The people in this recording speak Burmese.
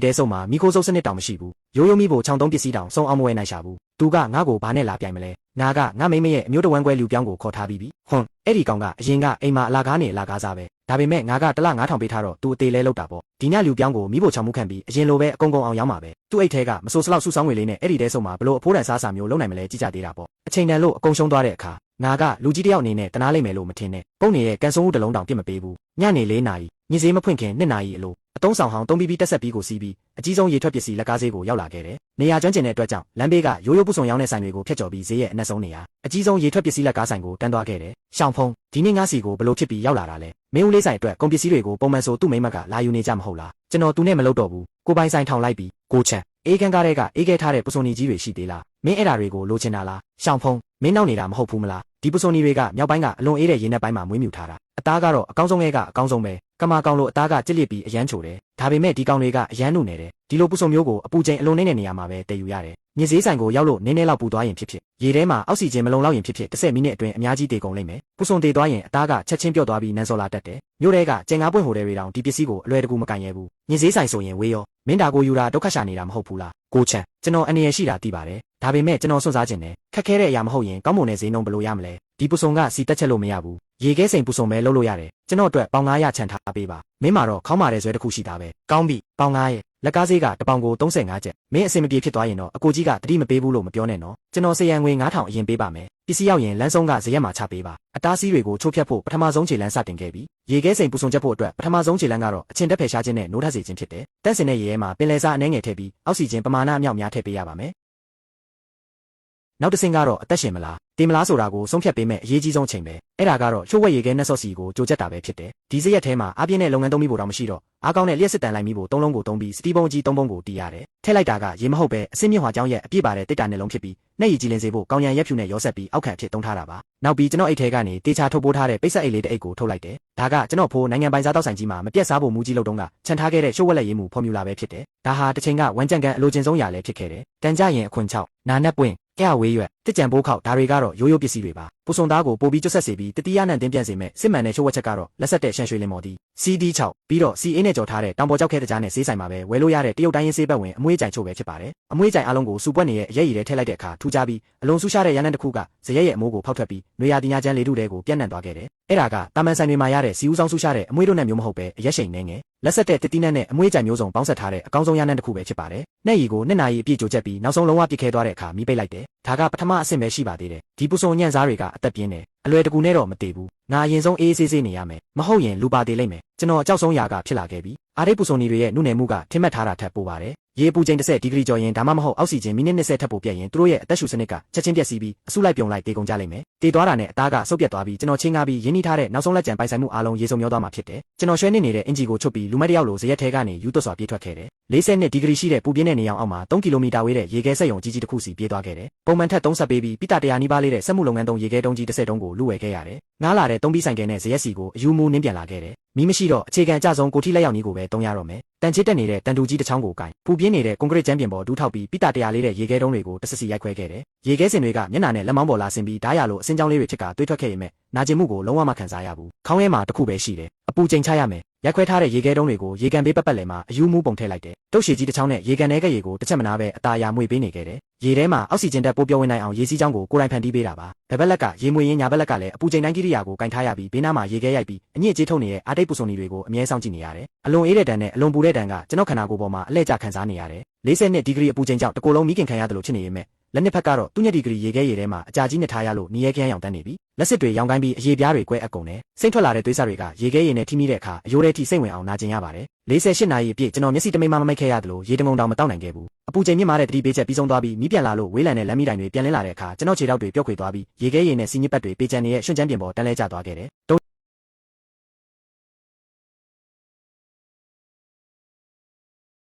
တဲဆုံမှာမိခိုးစုပ်စနစ်တောင်မရှိဘူးရိုးရိုးမိဖို့ချောင်းသုံးပစ္စည်းတောင်စုံအောင်မဝဲနိုင်ရှာဘူးသူကငါ့ကိုဘာနဲ့လာပြိုင်မလဲငါကငါမိမရဲ့အမျိုးတဝမ်းကွဲလူပြောင်းကိုခေါ်ထားပြီးပြီဟွန်းအဲ့ဒီကောင်ကအရင်ကအိမ်မှာအလာကားနဲ့အလာကားစားပဲဒါပေမဲ့ငါကတလ9000ပေးထားတော့သူအသေးလဲလောက်တာပေါ့ဒီညလူပြောင်းကိုမိဖို့ချောင်းမှုခံပြီးအရင်လိုပဲအကုန်ကုန်အောင်ရောက်မှာပဲသူ့အိတ်ထဲကမဆိုးစလောက်စုဆောင်းငွေလေးနဲ့အဲ့ဒီတဲဆုံမှာဘလို့အဖိုးတန်စားစာမျိုးလုံးနိုင်မလဲကြည့်ကြသေးတာပေါ့အချိန်တန်လို့အကုန်ရှုံးသွားတဲ့အခါငါကလူကြီးတယောက်အနေနဲ့တနာလိမ့်မယ်လို့မထင်နဲ့ပုံနေရဲ့ကန်စုံဦးတစ်လုံးတောင်ပြစ်မပေးဘူးညနေ4နာရီညစေးမဖွင့်ခင်2နာရီအလိုအတုံးဆောင်ဟောင်း3ပြီးတက်ဆက်ပြီးကိုစီးပြီးအကြီးဆုံးရေထွက်ပစ္စည်းလက်ကားဈေးကိုရောက်လာခဲ့တယ်။နေရာကျွမ်းကျင်တဲ့အတွက်ကြောင့်လမ်းဘေးကရိုးရိုးပုစုံရောင်းတဲ့ဆိုင်တွေကိုဖျက်ကျော်ပြီးဈေးရဲ့အနက်ဆုံးနေရာအကြီးဆုံးရေထွက်ပစ္စည်းလက်ကားဆိုင်ကိုတန်းသွားခဲ့တယ်။ရှောင်းဖုံးဒီနေ့ငါးစီကိုဘလို့ဖြစ်ပြီးရောက်လာတာလဲ။မင်းဦးလေးဆိုင်အတွက်ကုန်ပစ္စည်းတွေကိုပုံမှန်ဆိုသူ့မိမကလာယူနေကြမဟုတ်လား။ကျွန်တော်သူနဲ့မလုပ်တော့ဘူး။ကိုပိုင်ဆိုင်ထောင်လိုက်ပြီးကိုချန်အေးခန်းကားတွေကအေးခဲထားတဲ့ပုစုံကြီးတွေရှိသေးလား။မင်းအဲ့ဓာတွေကိုလိုချင်တာလား။ရှောင်းဖုံးမင်းနောက်နေတာမဟုတ်ဘူးမလား။ဒီပုစုံတွေကမြောက်ပိုင်းကအလွန်အေးတဲ့ရေနက်ပိုင်းမှာမွေးမြူထားတာအသားကတော့အကောင်းဆုံးရဲ့ကအကောင်းဆုံးပဲကမာကောင်လို့အသားကကြစ်လစ်ပြီးအရန်ချိုတယ်ဒါပေမဲ့ဒီကောင်တွေကအရန်နုနေတယ်ဒီလိုပုစုံမျိုးကိုအပူချိန်အလွန်နေတဲ့နေရာမှာပဲတည်ယူရတယ်မြစ်ဈေးဆိုင်ကိုရောက်လို့နည်းနည်းလောက်ပူသွားရင်ဖြစ်ရေထဲမှာအောက်ဆီဂျင်မလုံလောက်ရင်ဖြစ်10မိနစ်အတွင်းအများကြီးတေကုန်လိမ့်မယ်ပုစုံတေသွားရင်အသားကချက်ချင်းပြော့သွားပြီးနန်းစောလာတတ်တယ်မြို့ထဲကကျင်ငါးပွင့်ဟိုတဲတွေတောင်ဒီပစ္စည်းကိုအလွယ်တကူမကန်ရဲဘူးမြစ်ဈေးဆိုင်ဆိုရင်ဝေးရောမင်းတာကိုယူတာဒုက္ခရှာနေတာမဟုတ်ဘူးလားကိုချန်ကျွန်တော်အနေရရှိတာသိပါတယ်ဒါပေမဲ့ကျွန်တော်စွန့်စားခြင်းနဲ့ခက်ခဲတဲ့အရာမဟုတ်ရင်ကောင်းမွန်တဲ့ဈေးနှုန်းဘယ်လိုရမလဲဒီပုစုံကစီတက်ချက်လို့မရဘူးရေခဲစိန်ပုစုံပဲလုပ်လို့ရတယ်ကျွန်တော်အတွက်ပေါင်900ချန်ထားပေးပါမင်းမှာတော့ခေါင်းမာတဲ့ဇွဲတစ်ခုရှိတာပဲကောင်းပြီပေါင်900လက်ကားဈေးကတပေါင်ကို35ကျပ်မင်းအစင်မပြေဖြစ်သွားရင်တော့အကိုကြီးကတတိမပေးဘူးလို့မပြောနဲ့နော်ကျွန်တော်စရန်ငွေ9000အရင်ပေးပါမယ်ပစ္စည်းရောက်ရင်လမ်းဆုံးကဇရက်မှာချပေးပါအတားစီးတွေကိုချိုးဖျက်ဖို့ပထမဆုံးခြေလမ်းစတင်ခဲ့ပြီးရေခဲစိန်ပုစုံချက်ဖို့အတွက်ပထမဆုံးခြေလမ်းကတော့အချင်းတက်ဖယ်ရှားခြင်းနဲ့နိုးထစေခြင်းဖြစ်တယ်တန့်စင်တဲ့ရေထဲမှာပင်လယ်စားအနှဲငယ်ထည့်ပြီးအောက်ဆီဂျင်ပမာဏအမြောက်များထည့်ပေးရပါမယ်နောက်တစ်ဆင့်ကတော့အသက်ရှင်မလားတင်မလားဆိုတာကိုဆုံးဖြတ်ပေးမယ်အရေးကြီးဆုံးချိန်ပဲအဲ့ဒါကတော့ချိုးဝက်ရေခဲနှက်ဆော့စီကိုကြိုချက်တာပဲဖြစ်တယ်ဒီစရက်ထဲမှာအပြင်းနဲ့လုပ်ငန်းသုံးပြီးဖို့တော့မရှိတော့အားကောင်းတဲ့လျှက်စစ်တန်လိုက်ပြီးဖို့3လုံးကိုသုံးပြီးစတီးပုံးကြီး3ပုံးကိုတီးရတယ်ထည့်လိုက်တာကရေမဟုတ်ပဲအစင်းမြင့်ဟွာကြောင်းရဲ့အပြည့်ပါတဲ့တစ်တာနှလုံးဖြစ်ပြီးနှက်ရည်ကြည်လင်စေဖို့ကောင်းရန်ရက်ဖြူနဲ့ရောဆက်ပြီးအောက်ခံအဖြစ်သုံးထားတာပါနောက်ပြီးကျွန်တော်အိတ်ထဲကနေတေချာထုတ်ပိုးထားတဲ့ပိတ်ဆက်အိတ်လေးတစ်အိတ်ကိုထုတ်လိုက်တယ်ဒါကကျွန်တော်ဖိုးနိုင်ငံပိုင်စားတောက်ဆိုင်ကြီးမှာမပြတ်စားဖို့မူကြီးလုပ်တုန်းကခြံထားခဲ့တဲ့ရှိုးဝက်လက်ရည်မှုဖော်မြူလာပဲဖြစ်တယ်ဒါဟာတစ်ချိန်ကဝမ်းကြံကန်အလိုချင်ဆုံးရာလည်းဖြစ်ခဲ့တယ်တန်ကြရင်အခွင့်6နာနဲ့ပွင့်ကဲဝေးရွက်တစ်ကြံပိုးခောက်ဒါတွေကတော့ရိုးရိုးပစ္စည်းတွေပါပုစုံသားကိုပို့ပြီးကျွတ်ဆက်စေပြီးတတိယနဲ့တင်းပြန်စေမဲ့စစ်မှန်တဲ့ချိုးဝက်ချက်ကတော့လက်ဆက်တဲ့ရှန်ရွှေလင်မော်တီ CD6 ပြီးတော့ CA နဲ့ကြော်ထားတဲ့တောင်ပေါ်ကြောက်ခဲတကြားနဲ့ဈေးဆိုင်မှာပဲဝယ်လို့ရတဲ့တရုတ်တိုင်းရင်းဆေးဘက်ဝင်အမွှေးကြိုင်ချို့ပဲဖြစ်ပါတယ်အမွှေးကြိုင်အလုံးကိုစူပွက်နေရဲ့အရက်ရည်ထဲထည့်လိုက်တဲ့အခါထူကြပြီးအလုံးဆူရှားတဲ့ရန်နံတစ်ခုကဇရက်ရဲ့အမိုးကိုဖောက်ထွက်ပြီးနွေရာသီညချမ်းလေထုတဲကိုပြန့်နှံ့သွားခဲ့တယ်အဲ့ဒါကတာမန်ဆိုင်တွေမှာရတဲ့စီဦးဆောင်ဆူရှားတဲ့အမွှေးတို့နဲ့မျိုးမဟုတ်ပဲအရက်ရှိန်နေငယ်လက်ဆက်တဲ့တတိနက်နဲ့အမွှေးကြိုင်မျိုးစုံပေါင်းဆက်ထားတဲ့အကောင်းဆုံးရန်နံတစ်ခုပဲဖြစ်ပါတယ်နှက်ရည်ကို2နာရီအပြည့်ကြိုချက်ပြီးနောက်ဆုံးလုံးဝပြစ်ခဲသွားတဲ့အခါမီးပိတ်လိုက်တယ်ဒါကပထမအဆင့်ပဲရှိပါသေးတယ်ဒီပုစုံညံ့စားတွေကအသက်ပြင်းတယ်အလွယ်တကူနဲ့တော့မတည်ဘူးငါအရင်ဆုံးအေးအေးဆေးဆေးနေရမယ်မဟုတ်ရင်လူပါသေးလိမ့်မယ်ကျွန်တော်အကြောက်ဆုံးຢာကဖြစ်လာခဲ့ပြီအာရိတ်ပုစုံတွေရဲ့နုနယ်မှုကထင်မှတ်ထားတာထက်ပိုပါတယ်ရေပူချိန်10ဒီဂရီကျော်ရင်ဒါမှမဟုတ်အောက်ဆီဂျင်မိနစ်20ထပ်ပိုပြည့်ရင်သူတို့ရဲ့အသက်ရှူစနစ်ကချက်ချင်းပြည့်စည်ပြီးအဆုလိုက်ပြုံလိုက်တေကုန်ကြလိမ့်မယ်တေသွားတာနဲ့အသားကဆုပ်ပြတ်သွားပြီးကျွန်တော်ချင်းကားပြီးရင်းနှီးထားတဲ့နောက်ဆုံးလက်ကျန်ပိုင်ဆိုင်မှုအားလုံးရေစုံမျောသွားမှာဖြစ်တယ်ကျွန်တော်ရွှဲနေနေတဲ့အင်ဂျီကိုချုပ်ပြီးလူမိုက်တယောက်လိုဇရက်ထဲကနေယူသွတ်စွာပြေးထွက်ခဲ့တယ်42ဒီဂရီရှိတဲ့ပူပြင်းတဲ့နေအောင်အောက်မှာ3ကီလိုမီတာဝေးတဲ့ရေခဲစက်ရုံကြီးကြီးတစ်ခုစီပြေးသွားခဲ့တယ်ပုံမှန်ထက်3ဆက်ပေးပြီးပိတာ100နီးပါးလေးတဲ့စက်မှုလုပ်ငန်းတုံးရေခဲတုံးကြီး10တုံးကိုလူဝယ်ခဲ့ရတယ်ငားလာတဲ့3ပြီးဆိုင်ကဲနဲ့ဇရက်စီကိုအယူမူနင်းပြန်လာခဲ့တယ်မီးမရှိတော့အခြေခံအကျဆုံးကိုထိလက်ရောက်နည်းကိုပဲတုံးရတော့မယ်တန်ချစ်တက်နေတဲ့တန်တူကြီးတစ်ချောင်းကိုကင်ပူပြင်းနေတဲ့ကွန်ကရစ်ကျမ်းပြင်ပေါ်ဒူးထောက်ပြီးပိတာ100လေးတဲ့ရေခဲတုံးတွေကိုတဆစီရိုက်ခွဲခဲ့တယ်ရေခဲစင်တွေကမျက်နှာနဲ့လက်မောင်းပေါ်လာဆင်းပြီးဓာတ်ရလိုအစင်းကြောင်းလေးတွေဖြစ်ကတွေးထွက်ခဲ့ရင်မဲ့နာကျင်မှုကိုလုံးဝမခံစားရဘူးခေါင်းထဲမှာတစ်ခုပဲရှိတယ်အပူချိန်ချရမယ်ရက်ခွဲထားတဲ့ရေခဲတုံးတွေကိုရေကန်ပေးပတ်ပတ်လည်မှာအယူမူပုံထည့်လိုက်တယ်တုတ်ရှည်ကြီးတစ်ချောင်းနဲ့ရေကန်ထဲကရေကိုတစ်ချက်မနာပဲအตาရမွေပေးနေခဲ့တယ်ရေထဲမှာအောက်ဆီဂျင်တက်ပိုးပြောင်းဝင်နိုင်အောင်ရေစီးကြောင်းကိုကိုယ်တိုင်ဖန်တီးပေးတာပါဘက်ဘက်ကရေမွေရင်းညာဘက်ကလည်းအပူချိန်တိုင်းကိရိယာကိုကင်ထားရပြီးဘေးနားမှာရေခဲရိုက်ပြီးအညစ်အကြေးထုတ်နေတဲ့အာတိတ်ပူစုံတွေကိုအမြဲစောင့်ကြည့်နေရတယ်အလွန်အေးတဲ့တန်နဲ့အလွန်ပူတဲ့တန်ကကျွန်တော်ခန္ဓာကိုယ်ပေါ်မှာအလဲကျခံစားနေရတယ်42ဒီဂရီအပူချိန်ကြောင့်တကိုယ်လုံးမိခင်ခံရတယ်လို့ဖြစ်နေရမယ်လက်နှစ်ဖက်ကတော့သူ့ညက်ဒီဂရီရေခဲရေထဲမှာအကြာကြီးနဲ့ထားရလို့နီးရဲခန်းရောင်တန်းနေပြီလက်စစ်တွေရောင်ကိုင်းပြီးအရေပြားတွေကွဲအကုန်နဲ့စိမ့်ထွက်လာတဲ့သွေးစားတွေကရေခဲရေနဲ့ထိမိတဲ့အခါအယိုးထဲထိစိတ်ဝင်အောင်နာကျင်ရပါတယ်48နာရီအပြည့်ကျွန်တော်မျက်စိတမိတ်မမိတ်ခဲ့ရတယ်လို့ရေတငုံတောင်မတောက်နိုင်ခဲ့ဘူးအပူချိန်မြင့်မားတဲ့တတိပေးချက်ပြီးဆုံးသွားပြီးမီးပြန်လာလို့ဝေးလံတဲ့လမ်းမီးတိုင်တွေပြန်လင်းလာတဲ့အခါကျွန်တော်ခြေထောက်တွေပျော့ခွေသွားပြီးရေခဲရေနဲ့စီညစ်ပတ်တွေပေးချန်နေတဲ့ရွှွန့်ချမ်းပြင်ပေါ်တန်းလဲကျသွားခဲ့တယ်